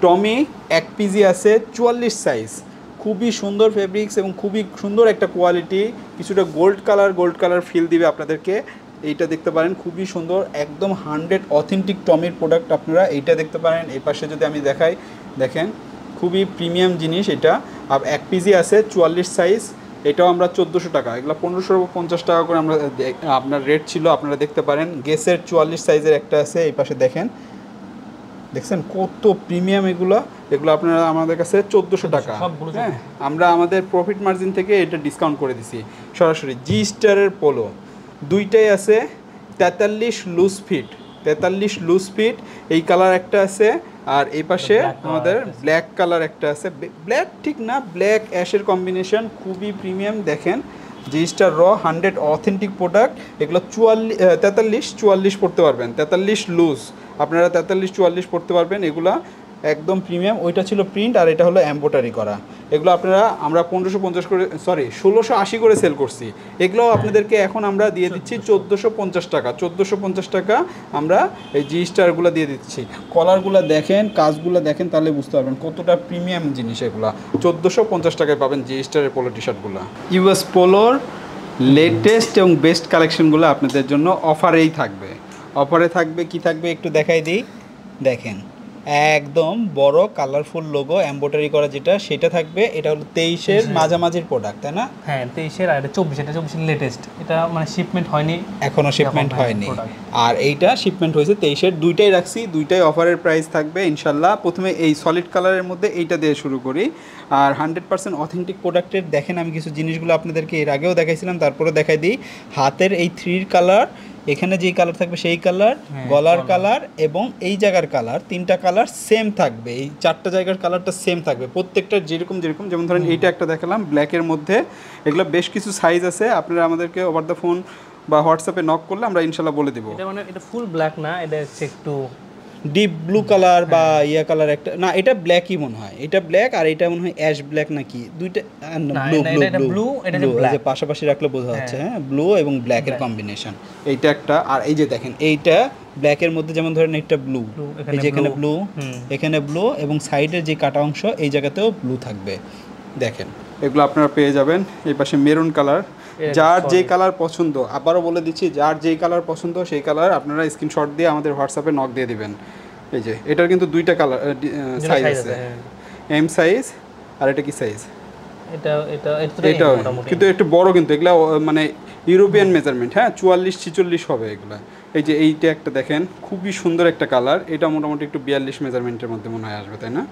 টমি 1 পিজি আছে 44 সাইজ, খুবই সুন্দর ফেব্রিক্স এবং খুবই সুন্দর একটা কোয়ালিটি, কিছুটা গোল্ড কালার ফিল দিবে আপনাদেরকে। এইটা দেখতে পারেন খুবই সুন্দর, একদম 100 অথেন্টিক টমির প্রোডাক্ট। আপনারা এইটা দেখতে পারেন। এই পাশে যদি আমি দেখাই, দেখেন খুবই প্রিমিয়াম জিনিস এটা। আর 1 পিজি আছে 44 সাইজ, এটাও আমরা 1400 টাকা, এগুলো 1550 টাকা করে আমরা আপনার রেট ছিল, আপনারা দেখতে পারেন। গেসের 44 সাইজের একটা আছে, এই পাশে দেখছেন কত প্রিমিয়াম এগুলো আপনারা আমাদের কাছে 1400 টাকা। হ্যাঁ আমরা আমাদের প্রফিট মার্জিন থেকে এটা ডিসকাউন্ট করে দিছি সরাসরি। জি স্টারের পোলো দুইটাই আছে, 43 লুজ ফিট, এই কালার একটা আছে। আর এই পাশে আমাদের ব্ল্যাক কালার একটা আছে, ব্ল্যাক ঠিক না, ব্ল্যাক অ্যাশের কম্বিনেশন, খুবই প্রিমিয়াম। দেখেন জি স্টার 100 অথেন্টিক প্রোডাক্ট। এগুলো 43-44 পড়তে পারবেন, 43 লুজ, আপনারা 43-44 পড়তে পারবেন। এগুলা একদম প্রিমিয়াম। ওইটা ছিল প্রিন্ট আর এটা হলো এমব্রয়ডারি করা। এগুলো আপনারা আমরা 1550 করে, সরি 1680 করে সেল করছি। এগুলো আপনাদেরকে এখন আমরা দিয়ে দিচ্ছি 1450 টাকা। 1450 টাকা আমরা এই জি স্টারগুলো দিয়ে দিচ্ছি। কলারগুলো দেখেন, কাজগুলো দেখেন, তাহলে বুঝতে পারবেন কতটা প্রিমিয়াম জিনিস এগুলো। 1450 টাকায় পাবেন জি স্টারের পোলো টি শার্টগুলো। ইউএস পোলোর লেটেস্ট এবং বেস্ট কালেকশনগুলো আপনাদের জন্য অফারেই থাকবে। অফারে থাকবে কি থাকবে একটু দেখাই দিই। দেখেন একদম বড় কালারফুল লোগো এমব্রয়ডারি করা যেটা, সেটা থাকবে। এটা হলো 23-এর মাঝামাঝির প্রোডাক্ট, তাই না? হ্যাঁ 23-এর আর এটা 24, এটা 24-এর লেটেস্ট। এটা মানে শিপমেন্ট হয়নি এখনো, শিপমেন্ট হয়নি। আর এইটা শিপমেন্ট হয়েছে 23-এর। দুইটাই রাখছি, দুইটাই অফারের প্রাইস থাকবে ইনশাল্লাহ। প্রথমে এই সলিড কালারের মধ্যে এইটা দিয়ে শুরু করি। আর 100% অথেন্টিক প্রোডাক্টের দেখেন, আমি কিছু জিনিসগুলো আপনাদেরকে এর আগেও দেখাইছিলাম, তারপরে দেখাই দিই। হাতের এই 3-র কালার, এখানে যেই কালার থাকবে সেই কালার, গলার কালার এবং এই জায়গার কালার, 3টা কালার সেম থাকবে। এই 4টা জায়গার কালারটা সেম থাকবে প্রত্যেকটা, যেরকম যেমন ধরেন এইটা একটা দেখালাম ব্ল্যাকের মধ্যে। এগুলো বেশ কিছু সাইজ আছে, আপনারা আমাদেরকে ওভার দ্য ফোন বা হোয়াটসঅ্যাপে নক করলে আমরা ইনশাল্লাহ বলে দেবো। এটা মানে এটা ফুল ব্ল্যাক না, এটা হচ্ছে একটু ডিপ ব্লু কালার বা ইয়া কালার একটা, না এটা ব্ল্যাকই মনে হয়। এটা ব্ল্যাক আর এটা মনে হয় অ্যাশ ব্ল্যাক নাকি, দুইটা ব্লু, এটা যে পাশাপাশি রাখলে বোঝা যাচ্ছে। হ্যাঁ, ব্লু এবং ব্ল্যাকের কম্বিনেশন এইটা একটা। আর এই যে দেখেন এইটা ব্ল্যাকের মধ্যে, যেমন ধরেন একটা ব্লু, এই যে এখানে ব্লু, এখানে ব্লু এবং সাইডের যে কাটা অংশ এই জায়গাতেও ব্লু থাকবে। দেখেন এগুলো আপনারা পেয়ে যাবেন। এই পাশে মেরুন কালার, যার যেই কালার পছন্দ, আবারও বলে দিচ্ছি, যার যেই কালার পছন্দ সেই কালার আপনারা স্ক্রিনশট দিয়ে আমাদের হোয়াটসঅ্যাপে নক দিয়ে দিবেন। এই যে এটার কিন্তু দুইটা কালার সাইজ আছে, এম সাইজ আর এটা কি সাইজ, এটা কিন্তু একটু বড়, কিন্তু এগুলা মানে ইউরোপিয়ান মেজারমেন্ট। হ্যাঁ 44-46 হবে এগুলা। এই যে এইটা একটা দেখেন, খুবই সুন্দর একটা কালার। এটা মোটামুটি একটু 42 মেজারমেন্টের মধ্যে মনে হয় আসবে, তাই না?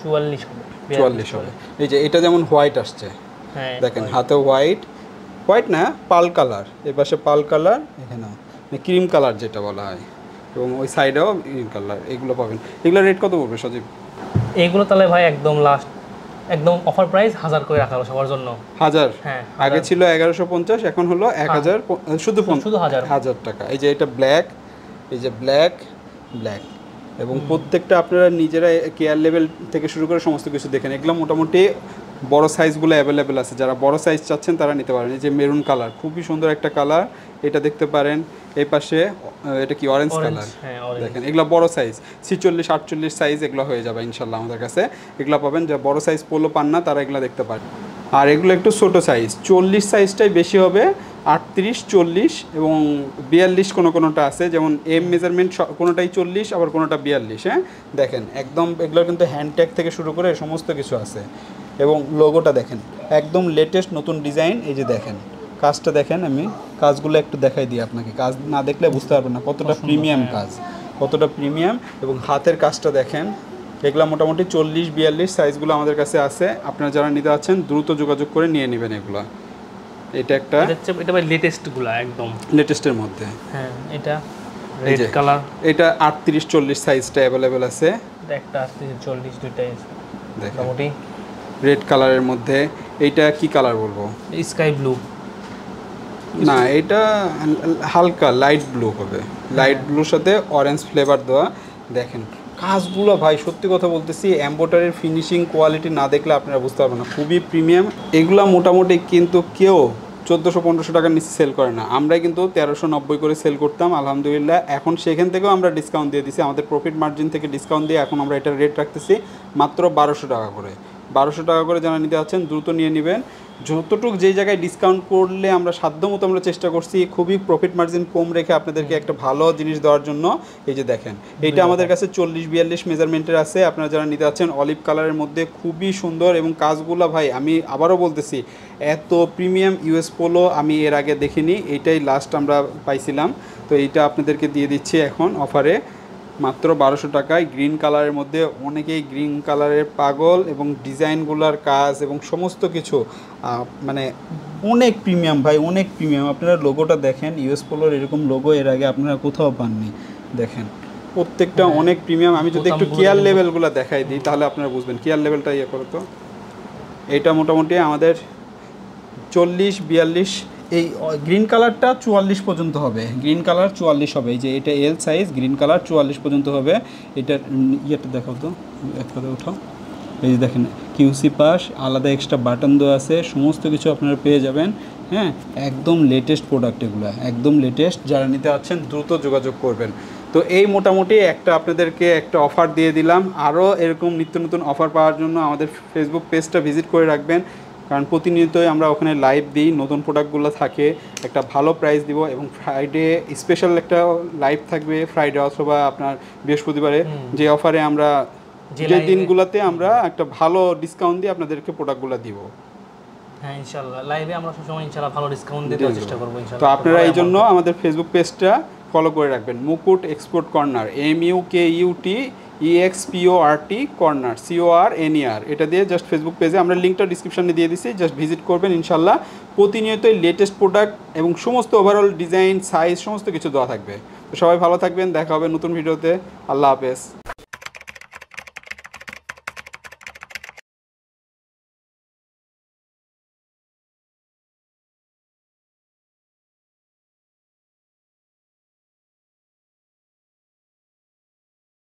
44 হবে। এই যে এটা যেমন হোয়াইট আসছে, দেখেন হাতে হোয়াইট না পাল কালার, এই পাশে পাল কালার, এখানে ক্রিম কালার যেটা বলা হয়, এবং ওই সাইডেও ক্রিম কালার। এগুলো পাবেন। এগুলো রেট কত পড়বে সজীব? এইগুলো তাহলে ভাই একদম লাস্ট, একদম অফার প্রাইস 1000 করে রাখা হলো সবার জন্য। 1000? হ্যাঁ, আগে ছিল 1150, এখন হলো 1000, শুধু 1000 টাকা। এই যে এটা ব্ল্যাক, এই যে ব্ল্যাক এবং প্রত্যেকটা আপনারা নিজেরা কেয়ার লেভেল থেকে শুরু করে সমস্ত কিছু দেখেন। এগুলো মোটামুটি বড় সাইজগুলো অ্যাভেলেবেল আছে, যারা বড় সাইজ চাচ্ছেন তারা নিতে পারেন। এই যে মেরুন কালার, খুবই সুন্দর একটা কালার, এটা দেখতে পারেন। এই পাশে এটা কি অরেঞ্জ কালার, দেখেন এগুলো বড় সাইজ 46-48 সাইজ এগুলো হয়ে যাবে ইনশাল্লাহ আমাদের কাছে। এগুলো পাবেন, যা বড় সাইজ পোলো পান না তারা এগুলো দেখতে পারেন। আর এগুলো একটু ছোটো সাইজ, 40 সাইজটাই বেশি হবে, 38, 40 এবং 42 কোনোটা আছে, যেমন এম মেজারমেন্ট কোনোটাই 40 আবার কোনোটা 42। হ্যাঁ দেখেন একদম এগুলো কিন্তু হ্যান্ডট্যাগ থেকে শুরু করে সমস্ত কিছু আছে। এবং লোগোটা দেখেন একদম লেটেস্ট নতুন ডিজাইন। এই যে দেখেন কাজটা দেখেন, আমি কাজগুলো একটু দেখাই দিই আপনাকে, কাজ না দেখলে বুঝতে পারবেন না কতটা প্রিমিয়াম কাজ, কতটা প্রিমিয়াম। এবং হাতের কাজটা দেখেন, এগুলো মোটামুটি 40-42 সাইজগুলো আমাদের কাছে আছে। আপনারা যারা নিতে যাচ্ছেন দ্রুত যোগাযোগ করে নিয়ে নেবেন এগুলো। এটা একটা, এটা ভাই লেটেস্টগুলো একদম লেটেস্টের মধ্যে। হ্যাঁ এটা রেড কালার, এটা 38-40 সাইজটা অ্যাভেলেবেল আছে। একটা 38-40 দুইটাই আছে দেখেন মোটামুটি রেড কালারের মধ্যে। এইটা কি কালার বলবো, স্কাই ব্লু না এটা হালকা লাইট ব্লু হবে, লাইট ব্লুর সাথে অরেঞ্জ ফ্লেভার দেওয়া। দেখেন কাজগুলো ভাই সত্যি কথা বলতেছি, এমব্রয়ডারির ফিনিশিং কোয়ালিটি না দেখলে আপনারা বুঝতে পারবেন না, খুবই প্রিমিয়াম। এগুলো মোটামুটি কিন্তু কেউ 1400-1500 টাকার নিচে সেল করে না, আমরাই কিন্তু 1390 করে সেল করতাম। আলহামদুলিল্লাহ এখন সেখান থেকেও আমরা ডিসকাউন্ট দিয়ে দিছি, আমাদের প্রফিট মার্জিন থেকে ডিসকাউন্ট দিয়ে এখন আমরা এটার রেট রাখতেছি মাত্র 1200 টাকা করে। 1200 টাকা করে যারা নিতে যাচ্ছেন দ্রুত নিয়ে নেবেন। যতটুকু যেই জায়গায় ডিসকাউন্ট করলে আমরা সাধ্যমতো আমরা চেষ্টা করছি খুবই প্রফিট মার্জিন কম রেখে আপনাদেরকে একটা ভালো জিনিস দেওয়ার জন্য। এই যে দেখেন এইটা আমাদের কাছে 40-42 মেজারমেন্টের আছে। আপনারা যারা নিতে যাচ্ছেন অলিভ কালারের মধ্যে খুবই সুন্দর, এবং কাজগুলো ভাই আমি আবারও বলতেছি এত প্রিমিয়াম ইউএস পোলো আমি এর আগে দেখিনি, এইটাই লাস্ট আমরা পাইছিলাম। তো এইটা আপনাদেরকে দিয়ে দিচ্ছি এখন অফারে মাত্র 1200 টাকায়। গ্রিন কালারের মধ্যে, অনেকেই গ্রিন কালারের পাগল, এবং ডিজাইনগুলোর কাজ এবং সমস্ত কিছু মানে অনেক প্রিমিয়াম ভাই, অনেক প্রিমিয়াম। আপনারা লোগোটা দেখেন, ইউএস পোলোর এরকম লোগো এর আগে আপনারা কোথাও পাননি। দেখেন প্রত্যেকটা অনেক প্রিমিয়াম। আমি যদি একটু কেয়ার লেভেলগুলো দেখাই দিই তাহলে আপনারা বুঝবেন। কেয়ার লেভেলটা ইয়ে করো তো, এইটা মোটামুটি আমাদের 40-42 এই গ্রিন কালারটা 44 পর্যন্ত হবে, গ্রিন কালার 44 হবে। এই যে এটা এল সাইজ, গ্রিন কালার 44 পর্যন্ত হবে। এটার ইয়েটা দেখাও তো, এক কথা উঠাও। এই যে দেখেন কিউসি পাস, আলাদা এক্সট্রা বাটন দেওয়া আছে, সমস্ত কিছু আপনারা পেয়ে যাবেন। হ্যাঁ, একদম লেটেস্ট প্রোডাক্ট এগুলো, একদম লেটেস্ট। যারা নিতে পারছেন দ্রুত যোগাযোগ করবেন। তো এই মোটামুটি আপনাদেরকে একটা অফার দিয়ে দিলাম। আরও এরকম নিত্য নতুন অফার পাওয়ার জন্য আমাদের ফেসবুক পেজটা ভিজিট করে রাখবেন, কারণ প্রতিনিয়তই আমরা ওখানে লাইভ দিই, নতুন প্রোডাক্টগুলো থাকে, একটা ভালো প্রাইস দিব। এবং ফ্রাইডে স্পেশাল একটা লাইভ থাকবে, ফ্রাইডে অথবা আপনার বৃহস্পতিবারে, যে অফারে আমরা যে দিনগুলোতে আমরা একটা ভালো ডিসকাউন্ট দিয়ে আপনাদেরকে প্রোডাক্টগুলো দিব। হ্যাঁ ইনশাআল্লাহ লাইভে আমরা সবসময় ইনশাআল্লাহ ভালো ডিসকাউন্ট দেওয়ার চেষ্টা করব ইনশাআল্লাহ। তো আপনারা এই জন্য আমাদের ফেসবুক পেজটা ফলো করে রাখবেন, মুকুট export corner, MUKUTEXPORT corner, CORNER, এটা দিয়ে জাস্ট ফেসবুক পেজে আমরা লিঙ্কটা ডিসক্রিপশনে দিয়ে দিচ্ছি, জাস্ট ভিজিট করবেন। ইনশাআল্লাহ প্রতিনিয়তই লেটেস্ট প্রোডাক্ট এবং সমস্ত ওভারঅল ডিজাইন, সাইজ সমস্ত কিছু দেওয়া থাকবে। তো সবাই ভালো থাকবেন, দেখা হবে নতুন ভিডিওতে। আল্লাহ হাফেজ।